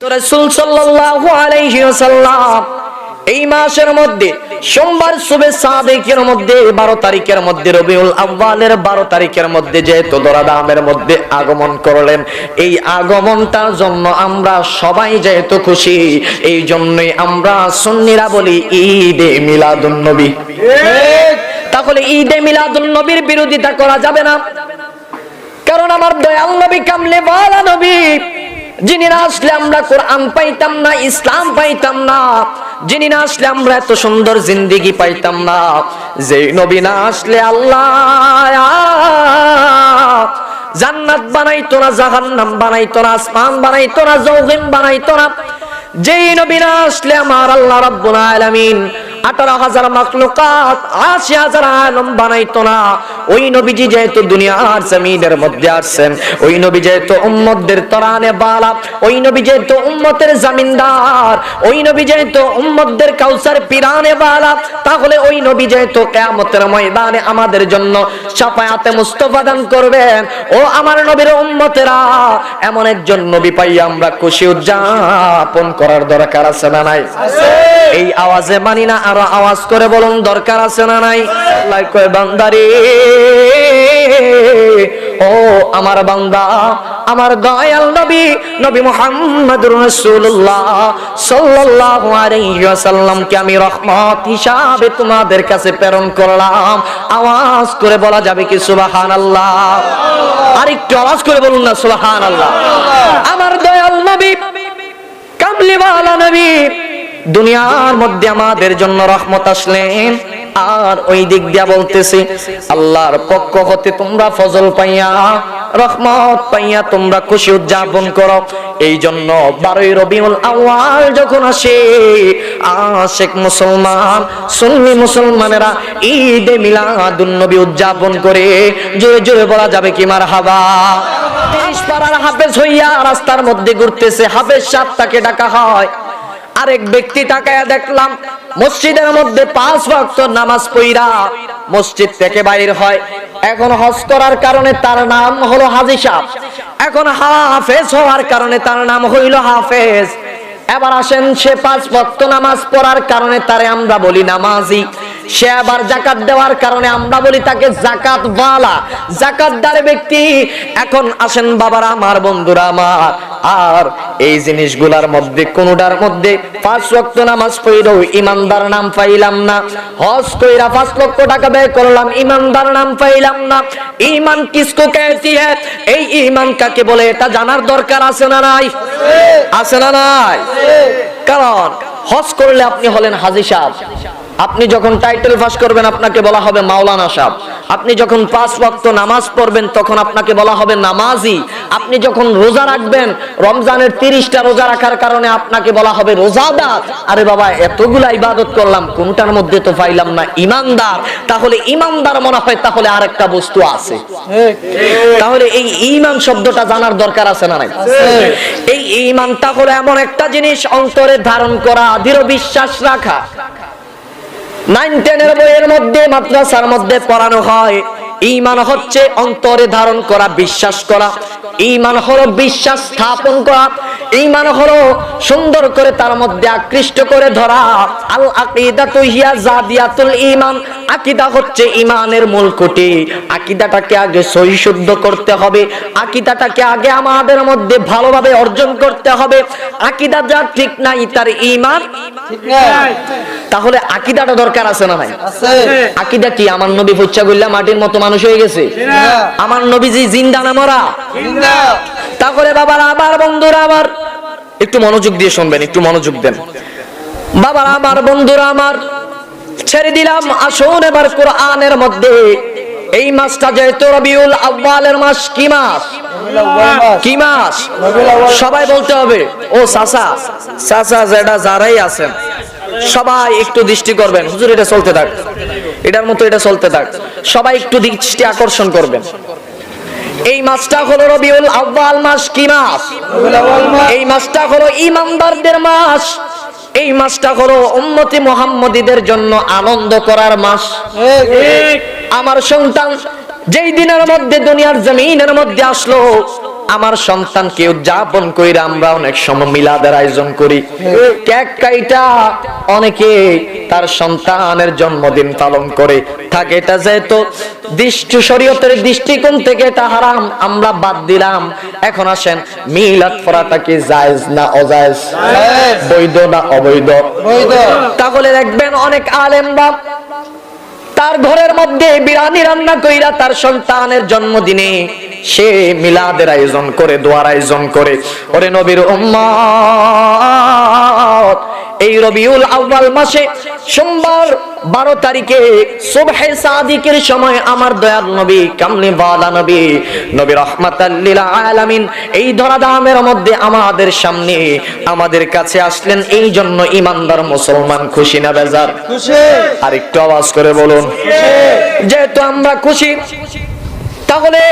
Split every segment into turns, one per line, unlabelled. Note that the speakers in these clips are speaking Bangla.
রাসূল সাল্লাল্লাহু আলাইহি ওয়াসাল্লাম এই মাসের মধ্যে সোমবার সুবে সাদেকের মধ্যে 12 তারিখের মধ্যে রবিউল আউয়ালের 12 তারিখের মধ্যে যেহেতু দরাদামের মধ্যে আগমন করলেন, এই আগমনটার জন্য আমরা সবাই যেহেতু খুশি, এই জন্যই আমরা সুন্নিরা বলি ঈদে মিলাদুন নবী। তাহলে ঈদে মিলাদুন নবীর বিরোধিতা করা যাবে না, কারণ আমার দয়াল নবী কামলে ওয়ালা নবী, যিনি না আসলে আমরা কোরআন পাইতাম না, ইসলাম পাইতাম না, যিনি না আসলে আমরা এত সুন্দর জিন্দেগি পাইতাম না, যে নবী না আসলে আল্লাহ জান্নাত বানাইতো না, জাহান্নাম বানাইতো না, আসমান বানাইতো না, জওহিম বানাইতো না, যেই নবী না আসলে আমার আল্লাহ রাব্বুল আলামিন 18,000 মাখলুকাত 80,000 আলম বানাইতো না। ওই নবীজি যেহেতু দুনিয়ার জমিনের মধ্যে আসছেন, ওই নবী যেহেতু উম্মতদের তরানে বালা, ওই নবী যেহেতু উম্মতের জমিনদার, ওই নবী যেহেতু উম্মতদের কাউসার পিরানে বালা, তাহলে ওই নবী যেহেতু কিয়ামতের ময়দানে আমাদের জন্য শাফায়াতে মুস্তাফা দান করবেন। ও আমার নবীর উম্মতেরা, এমন একজন নবী পাই আমরা খুশি উদযাপন করার দরকার আছে না নাই? এই আওয়াজে মানি না, আরো আওয়াজ করে বলুন দরকার আছে না নাই? আল্লাহ কয় বান্দারে, ও আমার বান্দা, আমার দয়াল নবী নবী মুহাম্মদুর রাসূলুল্লাহ সাল্লাল্লাহু আলাইহি ওয়াসাল্লামকে আমি রহমত হিসাবে তোমাদের কাছে প্রেরণ করলাম। আওয়াজ করে বলা যাবে কি সুবহানাল্লাহ? আরেকটু আওয়াজ করে বলুন না সুবহানাল্লাহ। আমার দয়াল নবী কামলিওয়ালা নবী দুনিয়ার মধ্যে আমাদের জন্য রহমত আসলেন, আর ওই দিক দিয়া বলতেছি আল্লাহর পক্ষ হতে তোমরা ফজল পাইয়া, রহমত পাইয়া তোমরা খুশি উদযাপন করো। এই জন্য 12 রবিউল আউয়াল যখন আসে, আশিক মুসলমান সুন্নি মুসলমানেরা ঈদে মিলাদুন নবী উদযাপন করে। জোরে জোরে বলা যাবে কি মারহাবা? 30 পাড়ার হাফেজ হইয়া রাস্তার মধ্যে ঘুরতেছে, হাফেজ সাহেব তাকে ডাকা হয়। আরেক ব্যক্তি তাকায়া দেখলাম মসজিদের মধ্যে 5 ওয়াক্ত নামাজ পড়া মসজিদ থেকে বাইর হয়। এখন হজ করার কারণে তার নাম হলো হাজী সাহেব, এখন হাফেজ হওয়ার কারণে তার নাম হইল হাফেজ। এবার আসেন, সে 5 ওয়াক্ত নামাজ পড়ার কারণে তারে আমরা বলি নামাজি। সে আবার যাকাত দেওয়ার কারণে আমরা বলি তাকে যাকাত ওয়ালা, যাকাতদার ব্যক্তি। এখন আসেন বাবারা আমার, বন্ধুরা আমার, আর এই জিনিসগুলার মধ্যে কোনটার মধ্যে 5 ওয়াক্ত নামাজ পড়লেও ইমানদার নাম পাইলাম না। হজ কইরা 5 লক্ষ টাকা ব্যয় করলাম, ইমানদার নাম পাইলাম না। ঈমান কিসকো কহতি হ্যায়? এই ঈমান কাকে বলে এটা জানার দরকার আছে না নাই? আছে না নাই? কারণ হজ করলে আপনি হলেন হাজী সাহেব, আপনি যখন টাইটেল পাস করবেন আপনাকে বলা হবে মাওলানা সাহেব, আপনি যখন 5 ওয়াক্ত নামাজ পড়বেন তখন আপনাকে বলা হবে নামাজি, আপনি যখন রোজা রাখবেন রমজানের 30টা রোজা রাখার কারণে আপনাকে বলা হবে রোজাদার। আরে বাবা, এতগুলা ইবাদত করলাম, কোনটার মধ্যে তো পাইলাম না ইমানদার। তাহলে ইমানদার মনে হয় তাহলে আরেকটা বস্তু আছে। তাহলে এই ঈমান শব্দটা জানার দরকার আছে না নাই? এই ঈমানটা হলো এমন একটা জিনিস, অন্তরে ধারণ করা, দৃঢ় বিশ্বাস রাখা। 9-10 এর বইয়ের মধ্যে, মাদ্রাসার মধ্যে পড়ানো হয় ঈমান হচ্ছে অন্তরে ধারণ করা, বিশ্বাস করা। ঈমান হলো বিশ্বাস স্থাপন করা, ঈমান হলো সুন্দর করে তার মধ্যে আকৃষ্ট করে ধরা। আল আকিদাতু হিয়া জাদিয়াতুল ঈমান, আকীদা হচ্ছে ঈমানের মূল খুঁটি। আকীদাটাকে আগে সহি শুদ্ধ করতে হবে, আকীদাটাকে আগে আমাদের মধ্যে ভালোভাবে অর্জন করতে হবে। আকীদা যা ঠিক নাই তার ঈমান ঠিক নাই। তাহলে আকীদাটা দরকার আছে না নাই? আছে। আকীদা কি? আমার নবী ফুচ্চা গইলা মাটির মতো মানুষ হয়ে গেছে? না। আমার নবীজি জিন্দা না মরা? জিন্দা। তাহলে বাবারা আমার, বন্ধুরা আমার, একটু মনোযোগ দিয়ে শুনবেন, একটু মনোযোগ দেন বাবারা আমার, বন্ধুরা আমার। ছেড়ে দিলাম, আসুন এবার কোরআনের মধ্যে এই মাসটা যেহেতু রবিউল আউয়ালের মাস, কি মাস? কি মাস? সবাই বলতে হবে। ও চাচা, চাচা যেটা যারাই আছেন সবাই একটু দৃষ্টি করবেন। হুজুর এটা চলতে থাক, এটার মতো এটা চলতে থাক, সবাই একটু দৃষ্টি আকর্ষণ করবেন। এই মাসটা হলো রবিউল আউয়াল মাস। কি মাস? এই মাসটা হলো ঈমানদারদের মাস। এই মাসটা হলো উম্মতি মুহাম্মদীদের জন্য আনন্দ করার মাস। আমার সন্তান যেই দিনের মধ্যে দুনিয়ার জমিনের মধ্যে আসলো, আমার সন্তানকে উদযাপন কইরা আমরা অনেক সময় মিলাদের আয়োজন করি, কেক কাইটা অনেকে তার সন্তানের জন্মদিন পালন করে থাকে। এটা যেহেতু শরীয়তের দৃষ্টিকোণ থেকে এটা হারাম, আমরা বাদ দিলাম। এখন আসেন, মিলাদ পড়াটা কি জায়েজ না অজায়েজ? বৈধ না অবৈধ? তাহলে দেখবেন অনেক আলেম বাপ তার ঘরের মধ্যে বিরিয়ানি রান্না কইরা তার সন্তানের জন্মদিনে সে মিলাদের আয়োজন করে, দোয়ার আয়োজন করে। ওরে নবীর উম্মত, এই রবিউল আউয়াল মাসে সোমবার 12 তারিখে সুবহে সাদিকের সময় আমার দয়াল নবী, কামলি ওয়ালা নবী, নবী রাহমাতাল লিল আলামিন এই ধরাধামের মধ্যে আমাদের সামনে আমাদের কাছে আসলেন। এই জন্য ইমানদার মুসলমান খুশি না বেজার? খুশি। আর একটু আওয়াজ করে বলুন যেহেতু আমরা খুশি, তাহলে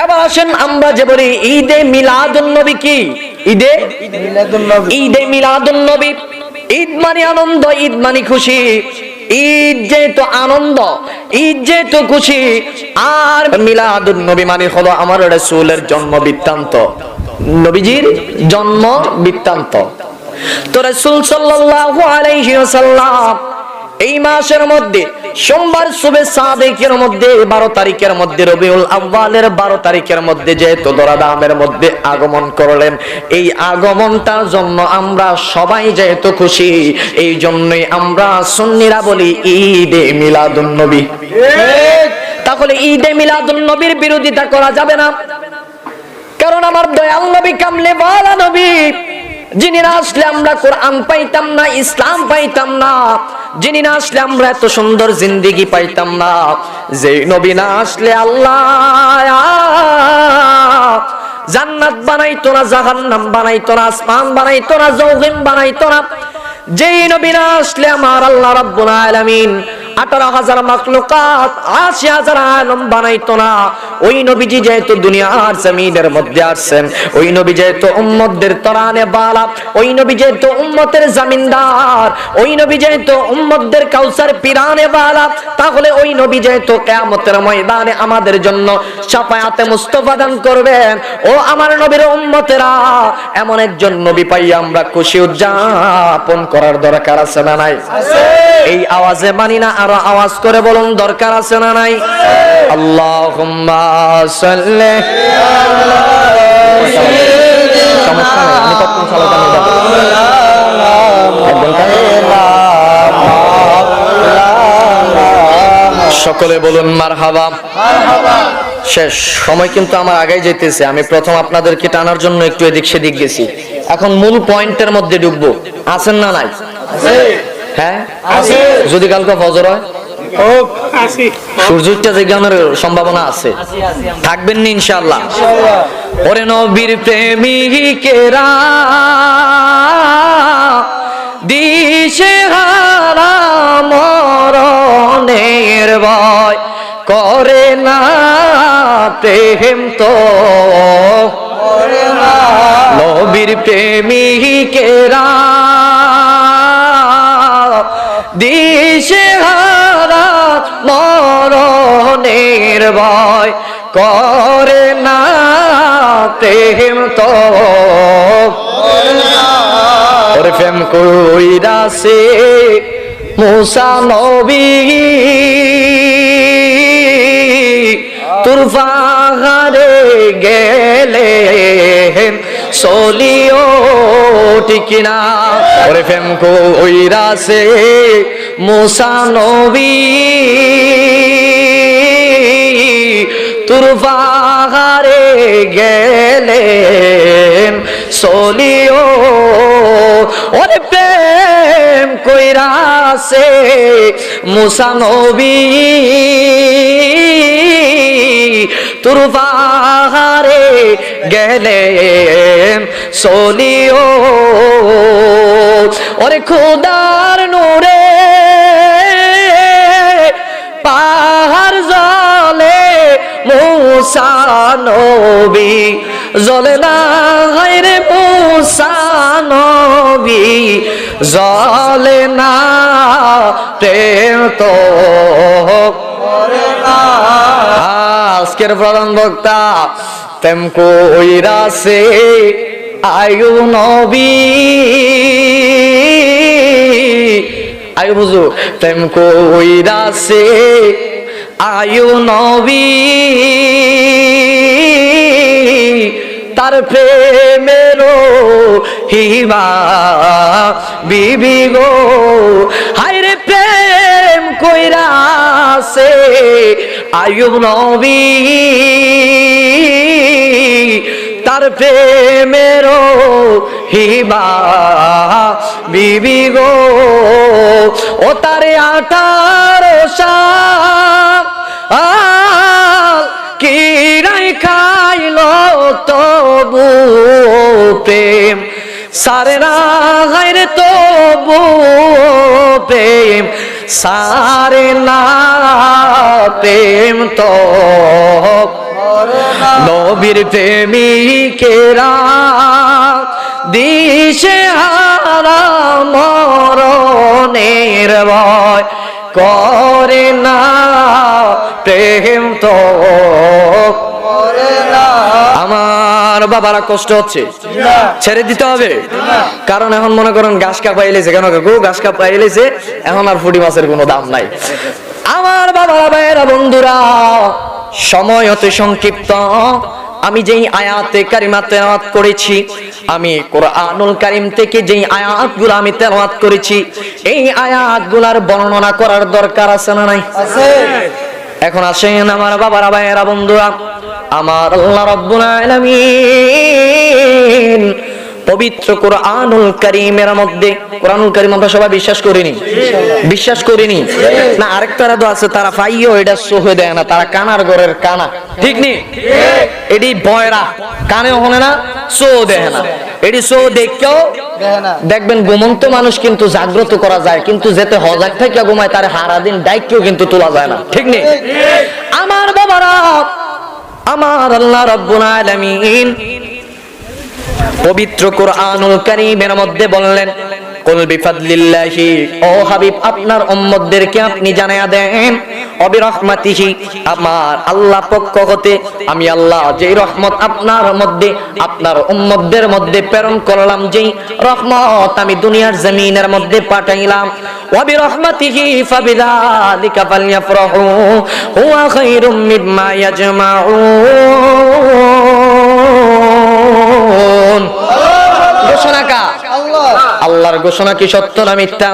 এবার আসেন আমরা যে বলি ঈদে মিলাদুন নবী। কি ঈদে মিলাদুন নবী? ঈদে মিলাদুন নবী, ঈদ মানে আনন্দ, ঈদ মানে খুশি। ঈদ যেহেতু আনন্দ, ঈদ যেহেতু খুশি, আর মিলাদুন নবী মানে হলো আমার রাসূলের জন্ম বৃত্তান্ত, নবীজির জন্ম বৃত্তান্ত। তো রাসূল সাল্লাল্লাহু আলাইহি ওয়াসাল্লাম এই মাসের মধ্যে সোমবার সুবে সাদিকের মধ্যে 12 তারিখের মধ্যে রবিউল আউয়ালের 12 তারিখের মধ্যে যেহেতু দরাদামের মধ্যে আগমন করলেন, এই আগমনটার জন্য আমরা সবাই যেহেতু খুশি, এই জন্যই আমরা সুন্নিরা বলি ঈদে মিলাদুন নবী। তাহলে ঈদে মিলাদুন নবীর বিরোধিতা করা যাবে না, কারণ আমার দয়াল নবী, কামলে ওয়ালা নবী, যিনি না আসলে আমরা কোরআন পাইতাম না, ইসলাম পাইতাম না, যিনি না আসলে আমরা এত সুন্দর জিন্দেগি পাইতাম না, যে নবী না আসলে আল্লাহ জান্নাত বানাইতো না, জাহান্নাম বানাইতো না, আসমান বানাইতো না, জওহিম বানাইতো না, যেই নবী না আসলে আমার আল্লাহ রাব্বুল আলামিন 18,000 মাখলুকাত 80,000 আলম বানাইতো না। ওই নবীজি যেহেতু দুনিয়ার জমিনের মধ্যে আসছেন, ওই নবী যেহেতু উম্মতদের তরানে বালা, ওই নবী যেহেতু উম্মতের জমিনদার, ওই নবী যেহেতু উম্মতদের কাউসার পিরানে বালা, তাহলে ওই নবী যেহেতু কিয়ামতের ময়দানে আমাদের জন্য শাফায়াতে মুস্তাফা দান করবেন। ও আমার নবীর উম্মতেরা, এমন একজন নবী পাই আমরা খুশি উদযাপন করার দরকার আছে না নাই? এই আওয়াজে মানি না, আরো আওয়াজ করে বলুন দরকার আছে না নাই? আল্লাহুম্মা সাল্লি আলা সমস্যা নেই, আমি তখন সালাত আমি দেব। সকলে বলুন মারহাবা। শেষ সময় কিন্তু আমার আগাই যেতেছে, আমি প্রথম আপনাদেরকে টানার জন্য একটু এদিক সেদিক গেছি, এখন মূল পয়েন্টের মধ্যে ঢুকবো। আছেন না নাই? হ্যাঁ আছে। যদি কালকে ফজর হয়, সূর্যটা জেগানোর সম্ভাবনা আছে, থাকবেন না ইনশাআল্লাহ? ওরে নবীর প্রেমিকেরা দিশেহারা মরণের ভয় করে না, প্রেম তো নবীর প্রেমিকেরা দিশেহারা মরণের ভয় করে না, প্রেম তো ওরে প্রেম কইরাছে মুসা নবী, তুর পাহাড়ে গেলেন চলিও ঠিক না। ওরে প্রেম কইরাছে মুসা নবী, তুর পাহাড়ে গেলেন চলিও। ওরে প্রেম কইরাছে মুসা নবী, তুর পাহাড়ে গেলেন চলিও। ওরে খোদার নূরে পাহাড় জলে মুসা নবী জলে না, রে মুসা নবী জলে না, প্রেম তো আজকের প্রধান বক্তা প্রেম কইরাছে আয়ু নবী, আয়ু বুঝু, প্রেম কইরাছে আয়ু নবী, তার প্রেমেরও হিবা বিবি গো, হায়রে প্রেম কইরাছে আয়ুব নবী, তার প্রেমেরও হিবা বিবি গো, ও তারে 18 সাল কি রাই খাইলো তবু প্রেম সারে না, হায়রে তবু প্রেম সারে না, প্রেম তো নবীর প্রেমিকেরা দিশে হারা মরণের ভয় করে না, প্রেম তো আমার বাবারা কষ্ট হচ্ছে, ছেড়ে দিতে হবে। কারণ এখন মনে করেন ঘাস কাপাইলেছে, কেন কাকু ঘাস কাপাইলেছে, এখন আর পুঁটি মাছের কোনো দাম নাই। আমার বাবারা ভাইয়েরা বন্ধুরা, সময় অতি সংক্ষিপ্ত। আমি যেই আয়াতে কারিমা তেলাওয়াত করেছি, আমি কোরআনুল কারীম থেকে যেই আয়াতগুলো আমি তেলাওয়াত করেছি, এই আয়াতগুলোর বর্ণনা করার দরকার আছে না নাই? আছে। এখন আসেন আমার বাবারা ভাইয়েরা বন্ধুরা, আমার আল্লাহ রাব্বুল আলামিন পবিত্র কোরআনুল কারীমের মধ্যে, কোরআনুল কারীম আমরা সবাই বিশ্বাস করিনি, বিশ্বাস করিনি না? আরেকটা তো আছে, তারা পাইও এটা সহে দেয় না, তারা কানার ঘরের কানা, ঠিক নেই? এটি বয়রা, কানে ওখানে না, সো দেয় না, এটি সো দেখেও দেখবেন ঘুমন্ত মানুষ কিন্তু জাগ্রত করা যায়, কিন্তু যেতে হজাক থেকে ঘুমায় তার হারা দিন ডাইকেও কিন্তু তোলা যায় না, ঠিক নেই? আমার বাবারা, আমার আল্লাহ রাব্বুল আলামিন পবিত্র কোরআনুল কারীমের মধ্যে বললেন, কুল বিফাদলিল্লাহি, ও হাবিব আপনার উম্মতদেরকে আপনি জানায়া দেন, অবিরহমাতিহি, আমার আল্লাহ পক্ষ হতে আমি আল্লাহ যেই রহমত আপনার মধ্যে আপনার উম্মতদের মধ্যে প্রেরণ করলাম, যেই রহমত আমি দুনিয়ার জমিনের মধ্যে পাঠাইলাম, ওয়াবিরহমাতিহি ফাবিযালিকা ফালইফরাহু হুয়া খায়রুম মিম্মা ইয়াজমাউন। ঘোষণা কা আল্লাহর ঘোষণা কি সত্য না মিথ্যা?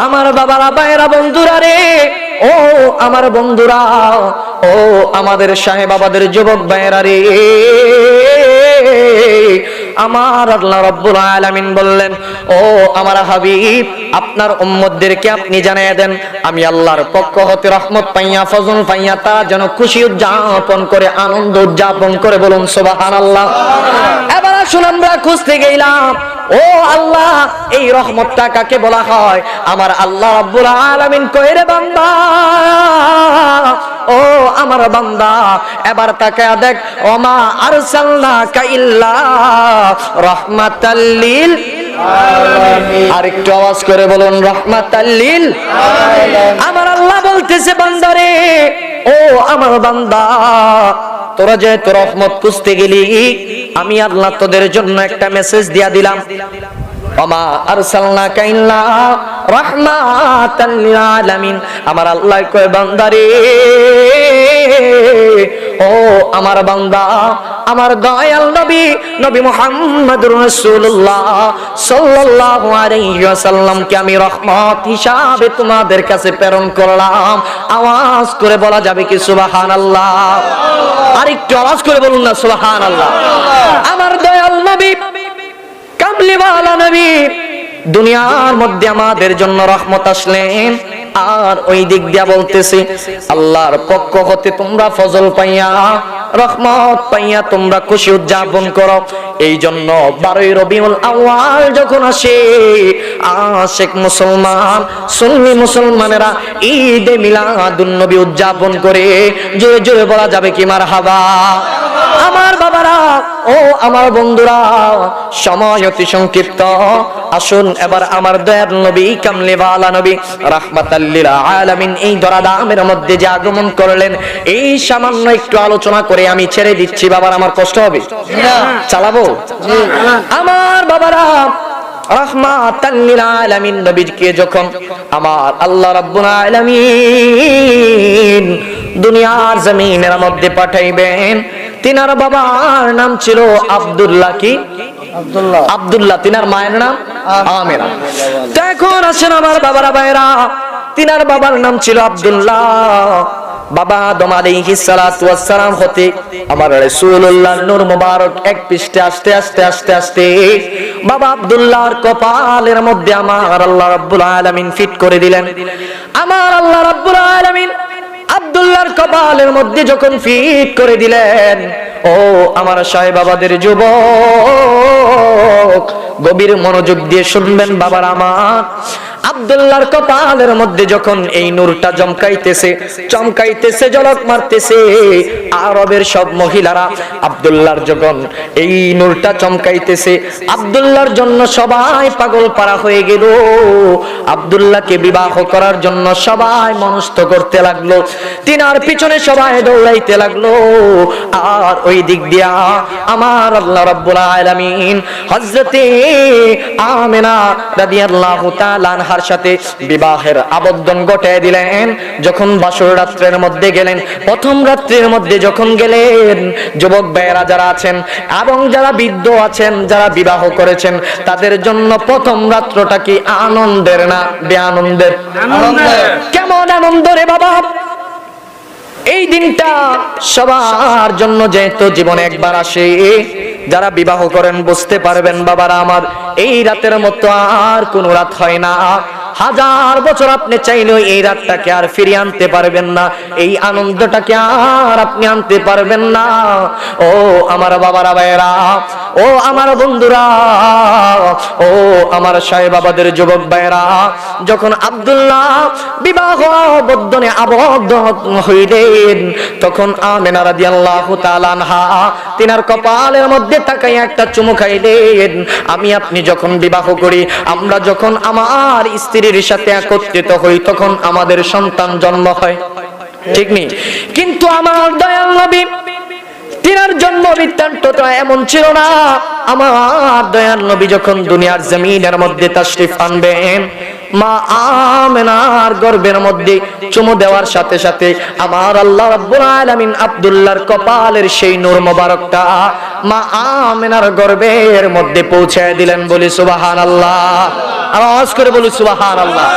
আমার বাবারা ভাইয়েরা বন্ধুরা রে, ও আমার বন্ধুরা, ও আমাদের সাহেব বাবাদের যুবক ভাইয়েরা রে, আমার আল্লাহ রাব্বুল আলামিন বললেন, ও আমার হাবিব আপনার উম্মতদেরকে আপনি জানিয়ে দেন, আমি আল্লাহর পক্ষ হতে রহমত পাইয়া ফজল পাইয়া তা যেন খুশি উদযাপন করে, আনন্দ উদযাপন করে, বলুন সুবহানাল্লাহ। এবার আসুন আমরা খুঁজতে গেলাম, ও আল্লাহ এই রহমতটা কাকে বলা হয়? আমার আল্লাহ রাব্বুল আলামিন কয়, রে বান্দা, ও আমার বান্দা এবার তাকায়া দেখ, ওমা আরসালনাকা ইল্লা রাহমাতাল লিল আলামিন। আরেকটু আওয়াজ করে বলুন, রাহমাতাল লিল আলামিন। আমার আল্লাহ বলতেছে, বান্দারে, ও আমার বান্দা, তোরা যে তোর রহমত খুঁজতে গেলি, আমি আল্লাহ তোদের জন্য একটা মেসেজ দিয়া দিলাম, ওমা আরসালনাকা ইল্লা রাহমাতাল লিল আলামিন। আমার আল্লাহ কয়, বান্দারে, ও আমার বান্দা, আমার দয়াল নবী নবী মুহাম্মদুর রাসূলুল্লাহ সাল্লাল্লাহু আলাইহি ওয়াসাল্লামকে আমি রহমত হিসাবে তোমাদের কাছে প্রেরণ করলাম। আওয়াজ করে বলা যাবে কি সুবহানাল্লাহ? আরেকটু আওয়াজ করে বলুন না সুবহানাল্লাহ। আমার দয়াল নবী, কামলিওয়ালা নবী, দুনিয়ার মধ্যে আমাদের জন্য রহমত আসলেন, আর ওই দিক দিয়া বলতেছে, আল্লাহর পক্ষ হতে তোমরা ফজল পাইয়া, রহমত পাইয়া তোমরা খুশি উদযাপন করো। এই জন্য 12 রবিউল আউয়াল যখন আসে, আশিক মুসলমান, সুন্নি মুসলমানেরা ঈদে মিলাদুন নবী উদযাপন করে। জোরে জোরে বলা যাবে কি মারহাবা? আমার বাবা বাবারা, ও আমার বন্ধুরা, সময় অতি সংক্ষিপ্ত। আসুন এবার আমার দয়ার নবী কামলিওয়ালা নবী রাহমাতাল লিল আলামিন এই দরাদামের মধ্যে যে আগমন করলেন, এই সামান্য একটু আলোচনা করে আমি ছেড়ে দিচ্ছি। বাবার আমার কষ্ট হবে? চালাবো? আমার বাবারা, রাহমাতাল লিল আলামিন নবীকে যখন আমার আল্লাহ রাব্বুল আলামিন দুনিয়ার জমিনের মধ্যে পাঠাইবেন, তিনার বাবার নাম ছিল আব্দুল্লাহ। কি? আব্দুল্লাহ। তিনার মায়ের নাম আমেনা। তো এখন আসেন আমার বাবারা ভাইরা, তিনার বাবার নাম ছিল আব্দুল্লাহ। বাবা আদম আলাইহিস সালাতু ওয়াস সালাম হতে আমার রাসূলুল্লাহর নূর মুবারক এক পৃষ্ঠে আস্তে আস্তে আস্তে আস্তে বাবা আব্দুল্লাহর কপালের মধ্যে আমার আল্লাহ রাব্বুল আলামিন ফিট করে দিলেন। আমার আল্লাহ রাব্বুল আলামিন আব্দুল্লাহর কপালের মধ্যে যখন ফিট করে দিলেন, ও আমার সাহেব বাবাদের যুবক, গভীর মনোযোগ দিয়ে শুনবেন বাবার আমার। আব্দুল্লাহর কপালের মধ্যে যখন এই নূরটা চমকাইতেছে, চমকাইতেছে, ঝলক মারতেছে, আরবের সব মহিলারা আব্দুল্লাহর যখন এই নূরটা চমকাইতেছে, আব্দুল্লাহর জন্য সবাই পাগল পারা হয়ে গেল। আব্দুল্লাহকে বিবাহ করার জন্য সবাই মনস্থ করতে লাগলো, তিনার পিছনে সবাই দৌড়াইতে লাগলো। আর ওই দিক দিয়া আমার আল্লাহ রাব্বুল আলামিন হযরতে আমেনা রাদিয়াল্লাহু তাআলা আনহার সাথে বিবাহের আবদ্ধন ঘটায় দিলেন। যখন বাসর রাত্রের মধ্যে গেলেন, প্রথম রাত্রির মধ্যে যখন গেলেন, যুবক ভাইয়েরা যারা আছেন এবং যারা বৃদ্ধ আছেন, যারা বিবাহ করেছেন, তাদের জন্য প্রথম রাত্রটা কি আনন্দের না বেআনন্দের? কেমন আনন্দ রে বাবা! এই দিনটা সবার জন্য যেহেতু জীবনে একবার আসে, যারা বিবাহ করেন বুঝতে পারবেন বাবারা আমার, এই রাতের মতো আর কোন রাত হয় না। হাজার বছর আপনি চাইলেও এই রাতটাকে আর ফিরিয়ে আনতে পারবেন না, এই আনন্দটাকে আর আপনি আনতে পারবেন না। ও আমার বাবারা ভাইয়েরা, ও আমার বন্ধুরা, ও আমার সাহেব বাবাদের যুবক ভাইয়েরা, যখন আব্দুল্লাহ বিবাহ বন্ধনে আবদ্ধ হইলেন, তখন আমেনা রাদিয়াল্লাহু তাআলা আনহা তিনার কপালের মধ্যে তাকাইয়া একটা চুমু খাইলেন। আমি আপনি যখন বিবাহ করি, আমরা যখন আমার স্ত্রীর সাথে একত্রিত হই, তখন আমাদের সন্তান জন্ম হয়, ঠিক নেই? কিন্তু আমার দয়াল নবী, তিনার জন্ম বৃত্তান্তটা এমন ছিল না। আমার দয়াল নবী যখন দুনিয়ার জমিনের মধ্যে তাশরিফ আনবেন, মা আমেনার গর্ভের মধ্যে চুমু দেওয়ার সাথে সাথে আমার আল্লাহ রাব্বুল আলামিন আব্দুল্লাহর কপালের সেই নূর মোবারকটা মা আমেনার গর্ভের মধ্যে পৌঁছায় দিলেন। বলি সুবহানাল্লাহ, আওয়াজ করে বলি সুবহানাল্লাহ।